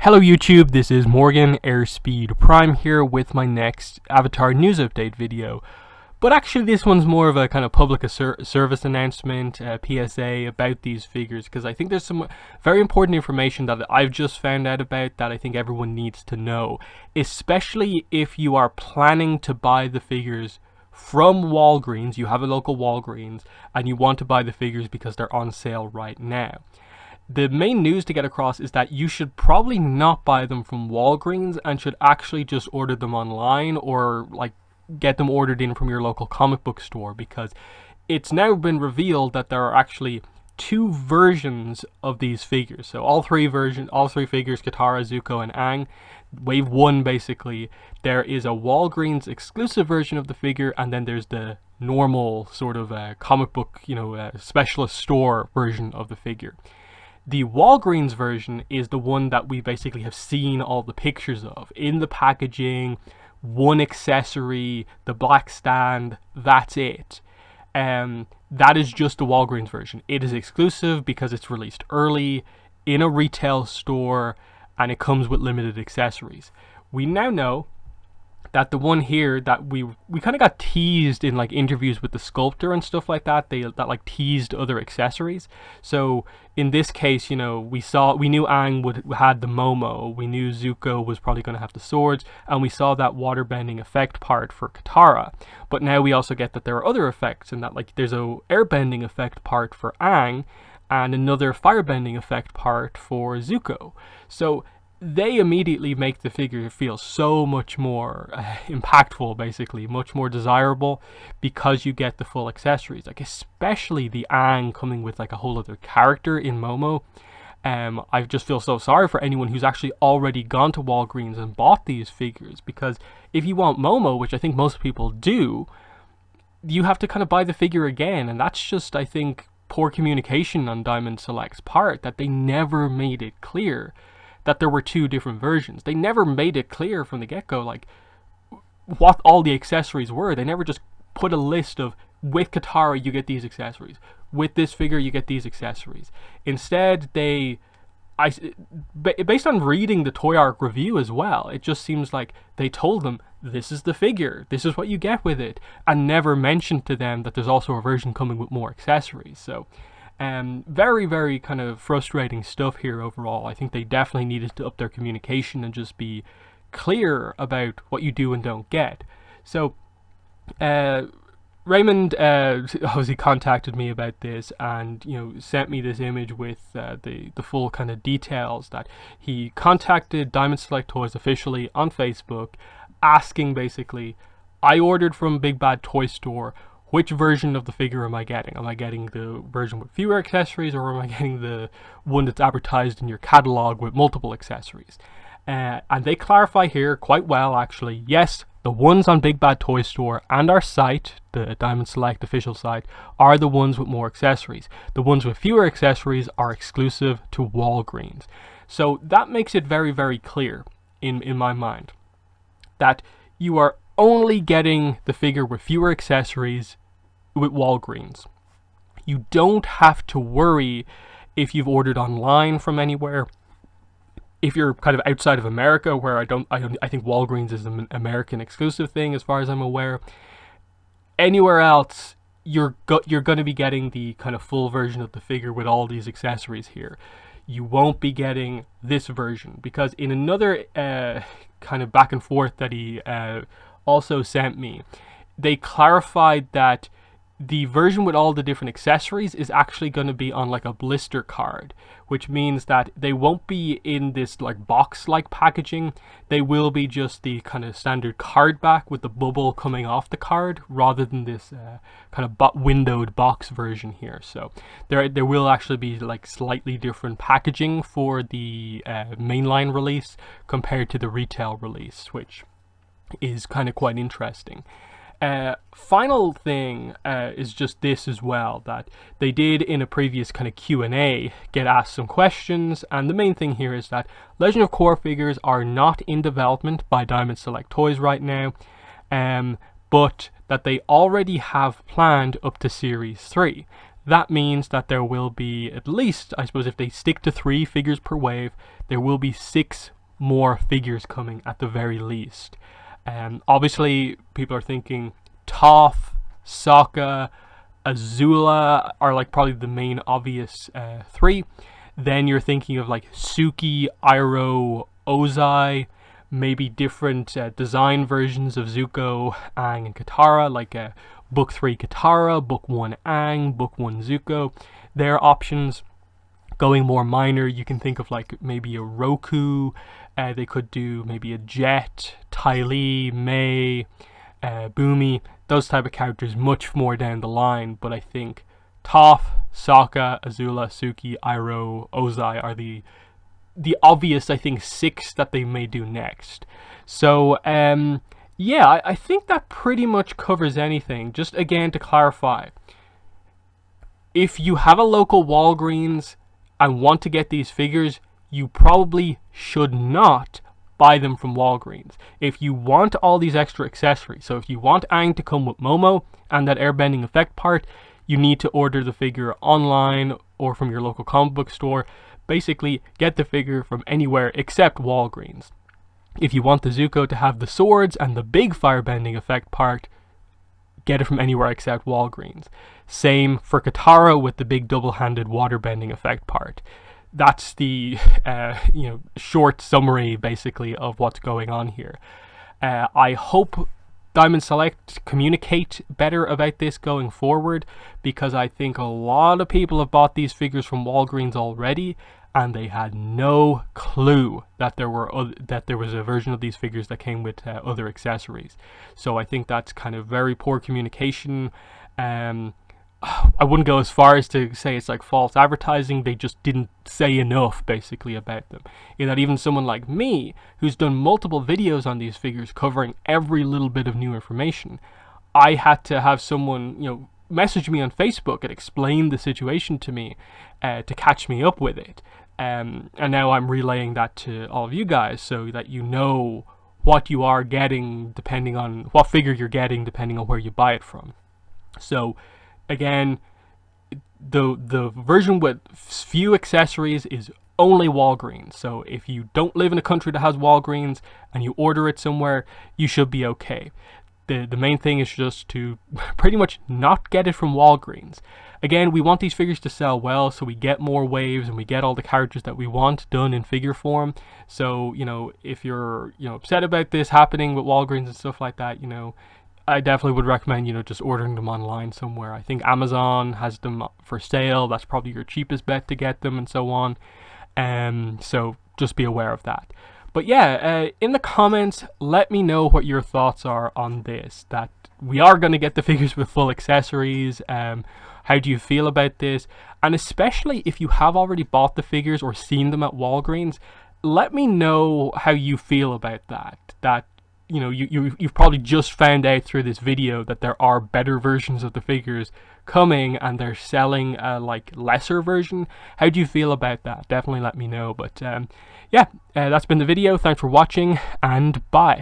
Hello YouTube, this is Morgan Airspeed Prime here with my next Avatar news update video. But actually this one's more of a kind of public service announcement, PSA about these figures, because I think there's some very important information that I've just found out about that I think everyone needs to know, especially if you are planning to buy the figures from Walgreens. You have a local Walgreens and you want to buy the figures because they're on sale right now. The main news to get across is that you should probably not buy them from Walgreens and should actually just order them online or like get them ordered in from your local comic book store, because it's now been revealed that there are actually two versions of these figures. So all three figures, Katara, Zuko and Aang, wave one basically, there is a Walgreens exclusive version of the figure, and then there's the normal sort of comic book, specialist store version of the figure. The Walgreens version is the one that we basically have seen all the pictures of in the packaging, one accessory, the black stand, that's it. That is just the Walgreens version. It is exclusive because it's released early in a retail store and it comes with limited accessories. We now know that the one here that we kind of got teased in like interviews with the sculptor and stuff like that, that like teased other accessories. So in this case, we knew Aang had the Momo, we knew Zuko was probably going to have the swords, and we saw that waterbending effect part for Katara. But now we also get that there are other effects, and that like there's a airbending effect part for Aang and another firebending effect part for Zuko. So they immediately make the figure feel so much more impactful, basically, much more desirable, because you get the full accessories. Like especially the Aang coming with like a whole other character in Momo. I just feel so sorry for anyone who's actually already gone to Walgreens and bought these figures, because if you want Momo, which I think most people do, you have to kind of buy the figure again, and that's just, I think, poor communication on Diamond Select's part, that they never made it clear that there were two different versions. They never made it clear from the get-go like what all the accessories were. They never just put a list of, with Katara you get these accessories, with this figure you get these accessories. Instead, based on reading the Toy Arc review as well, it just seems like they told them, this is the figure, this is what you get with it, and never mentioned to them that there's also a version coming with more accessories. So very, very kind of frustrating stuff here overall. I think they definitely needed to up their communication and just be clear about what you do and don't get. So Raymond obviously contacted me about this and sent me this image with the full kind of details, that he contacted Diamond Select Toys officially on Facebook, asking basically, I ordered from Big Bad Toy Store, which version of the figure am I getting? Am I getting the version with fewer accessories, or am I getting the one that's advertised in your catalog with multiple accessories? And they clarify here quite well, actually. Yes, the ones on Big Bad Toy Store and our site, the Diamond Select official site, are the ones with more accessories. The ones with fewer accessories are exclusive to Walgreens. So that makes it very, very clear in my mind that you are only getting the figure with fewer accessories with Walgreens. You don't have to worry if you've ordered online from anywhere. If you're kind of outside of America, where I think Walgreens is an American exclusive thing as far as I'm aware. Anywhere else, you're going to be getting the kind of full version of the figure with all these accessories here. You won't be getting this version, because in another kind of back and forth that he also sent me, they clarified that the version with all the different accessories is actually going to be on like a blister card, which means that they won't be in this like box-like packaging. They will be just the kind of standard card back with the bubble coming off the card, rather than this kind of windowed box version here. So there will actually be like slightly different packaging for the mainline release compared to the retail release, which is kind of quite interesting. Final thing is just this as well, that they did in a previous kind of Q&A get asked some questions, and the main thing here is that Legend of Korra figures are not in development by Diamond Select Toys right now, but that they already have planned up to Series 3. That means that there will be at least, I suppose if they stick to 3 figures per wave, there will be 6 more figures coming at the very least. Obviously, people are thinking Toph, Sokka, Azula are like probably the main obvious three. Then you're thinking of like Suki, Iroh, Ozai, maybe different design versions of Zuko, Aang, and Katara, like Book 3 Katara, Book 1 Aang, Book 1 Zuko. Their options. Going more minor, you can think of like maybe a Roku, they could do maybe a Jet, Ty Lee, Mei, Boomy, those type of characters much more down the line. But I think Toph, Sokka, Azula, Suki, Iroh, Ozai are the obvious, I think, 6 that they may do next. So yeah, I think that pretty much covers anything. Just again to clarify, if you have a local Walgreens and want to get these figures, you probably should not buy them from Walgreens. If you want all these extra accessories, so if you want Aang to come with Momo and that airbending effect part, you need to order the figure online or from your local comic book store. Basically, get the figure from anywhere except Walgreens. If you want the Zuko to have the swords and the big firebending effect part, get it from anywhere except Walgreens. Same for Katara with the big double-handed waterbending effect part. That's the short summary basically of what's going on here. I hope Diamond Select communicate better about this going forward, because I think a lot of people have bought these figures from Walgreens already and they had no clue that there was a version of these figures that came with other accessories. So I think that's kind of very poor communication. I wouldn't go as far as to say it's like false advertising. They just didn't say enough basically about them. That even someone like me, who's done multiple videos on these figures covering every little bit of new information, I had to have someone message me on Facebook and explain the situation to me to catch me up with it. And now I'm relaying that to all of you guys so that you know what you are getting depending on what figure you're getting, depending on where you buy it from. So again, the version with few accessories is only Walgreens. So if you don't live in a country that has Walgreens and you order it somewhere, you should be okay. The main thing is just to pretty much not get it from Walgreens. Again, we want these figures to sell well, so we get more waves and we get all the characters that we want done in figure form. So, if you're, upset about this happening with Walgreens and stuff like that, I definitely would recommend, just ordering them online somewhere. I think Amazon has them for sale. That's probably your cheapest bet to get them and so on. So just be aware of that. But yeah, in the comments, let me know what your thoughts are on this. That we are going to get the figures with full accessories. How do you feel about this? And especially if you have already bought the figures or seen them at Walgreens, let me know how you feel about that. You've probably just found out through this video that there are better versions of the figures coming and they're selling a lesser version. How do you feel about that? Definitely let me know. But yeah, that's been the video. Thanks for watching and bye.